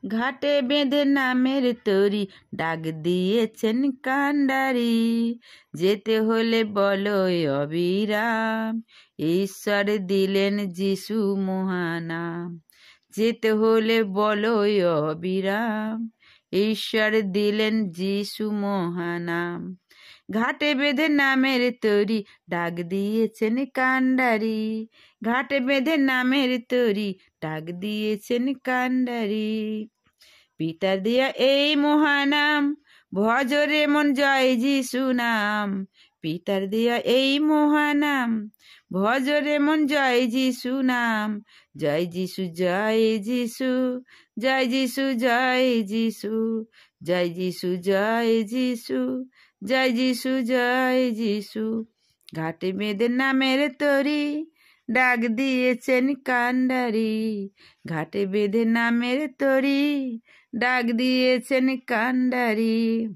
ঘাটে বেঁধে নামের তরি ডাক দিয়েছেন কান্ডারি। যেতে হলে বলো অবিরাম, ঈশ্বর দিলেন যিশু মহানাম। যেতে হলে বলো অবিরাম, ঈশ্বর দিলেন যিশু মহানাম। ঘাটে বেঁধে নামের তরি ডাক দিয়েছেন কান্ডারি। ঘাটে বেঁধে নামের তরি ডাক দিয়েছেন কান্ডারি। পিতার দেয়া এই মহানাম, ভজরে মন জয় যিশু নাম। পিতার দেয়া এই মহানাম, ভজরে মন জয় যিশু নাম। জয় যিশু জয় যিশু, জয় যিশু জয় যিশু, জয় যিশু জয় যিশু, জয় যিশু জয় যিশু। ঘাটে বেঁধে নামের তরি ডাক দিয়েছেন কান্ডারি। ঘাটে বেঁধে নামের তরি ডাক দিয়েছেন কান্ডারি।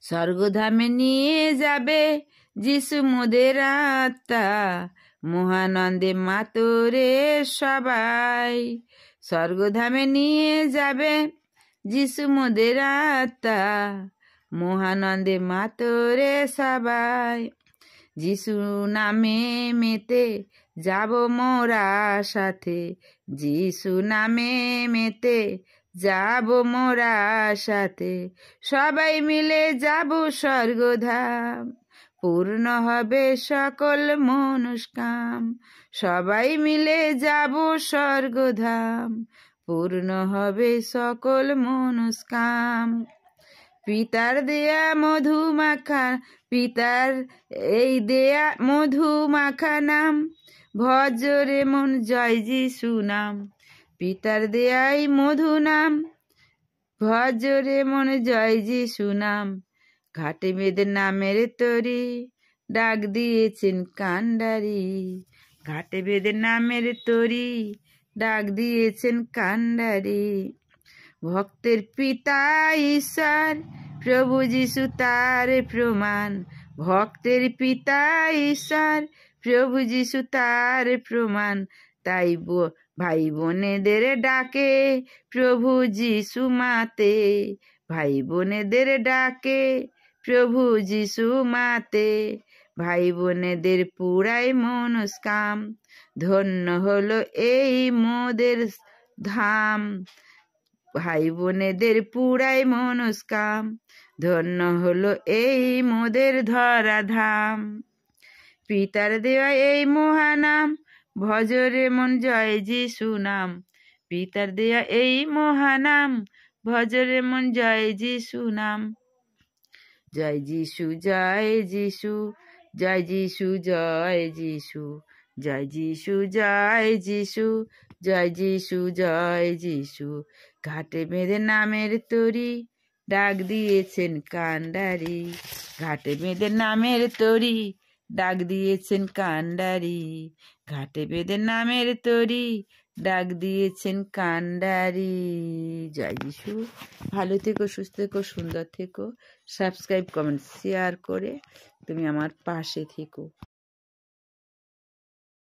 স্বর্গধামে নিয়ে যাবে যিশু মোদের আত্মা, মহানন্দে মাতরে সবাই। স্বর্গধামে নিয়ে যাবে যিশু মোদের আত্মা, মহানন্দে মাতরে সবাই। যিশু নামে মেতে যাব মোরা সাথে, যিশু নামে মেতে যাব মোরা সাথে। সবাই মিলে যাব স্বর্গধাম, পূর্ণ হবে সকল মনস্কাম। সবাই মিলে যাব স্বর্গধাম, পূর্ণ হবে সকল মনস্কাম। পিতার দেয়া মধু মাখা, পিতার এই দেয়া মধু মাখা নাম, ভজরে মন জয় যিশু নাম। পিতার দেয়াই মধু নাম, ভজরে মন জয় যিশু নাম। ঘাটে বেঁধে নামের তরি ডাক দিয়েছেন কান্ডারি। ঘাটে বেঁধে নামের তরি ডাক দিয়েছেন কান্ডারি। ভক্তের পিতা ঈশ্বর, প্রভু যিশু তার প্রমাণ। ভক্তের পিতা ঈশ্বর, প্রভু যিশু তার প্রমাণ। তাই ভাই বোনেদের ডাকে প্রভু যিশু মাতে। ভাই বোনেদের ডাকে প্রভু যিশু মাতে। ভাই বোনেদের পুরাই মনস্কাম, ধন্য হলো এই মোদের ধাম। ভাই বোনেদের পুরাই মনস্কাম, ধন্য হলো এই মোদের ধরা ধাম। পিতার দেওয়া এই মহানাম, ভজরে মন জয় যিশু নাম। পিতার দেয়া এই মহানাম, ভজরে মন জয় যিশু নাম। জয় যিশু জয় যিশু, জয় যিশু জয় যিশু, জয় যিশু জয় যিশু, জয় যিশু জয় যিশু। ঘাটে বেঁধে নামের তরি ডাক দিয়েছেন কান্ডারি। ঘাটে বেঁধে নামের তরি ডাক দিয়েছেন কান্ডারি। ঘাটে বেঁধে নামের তরি ডাক দিয়েছেন কান্ডারি। জয় যিশু। ভালো থেকো, সুস্থ থেকো, সুন্দর থেকো। সাবস্ক্রাইব, কমেন্ট, শেয়ার করে তুমি আমার পাশে থেকো।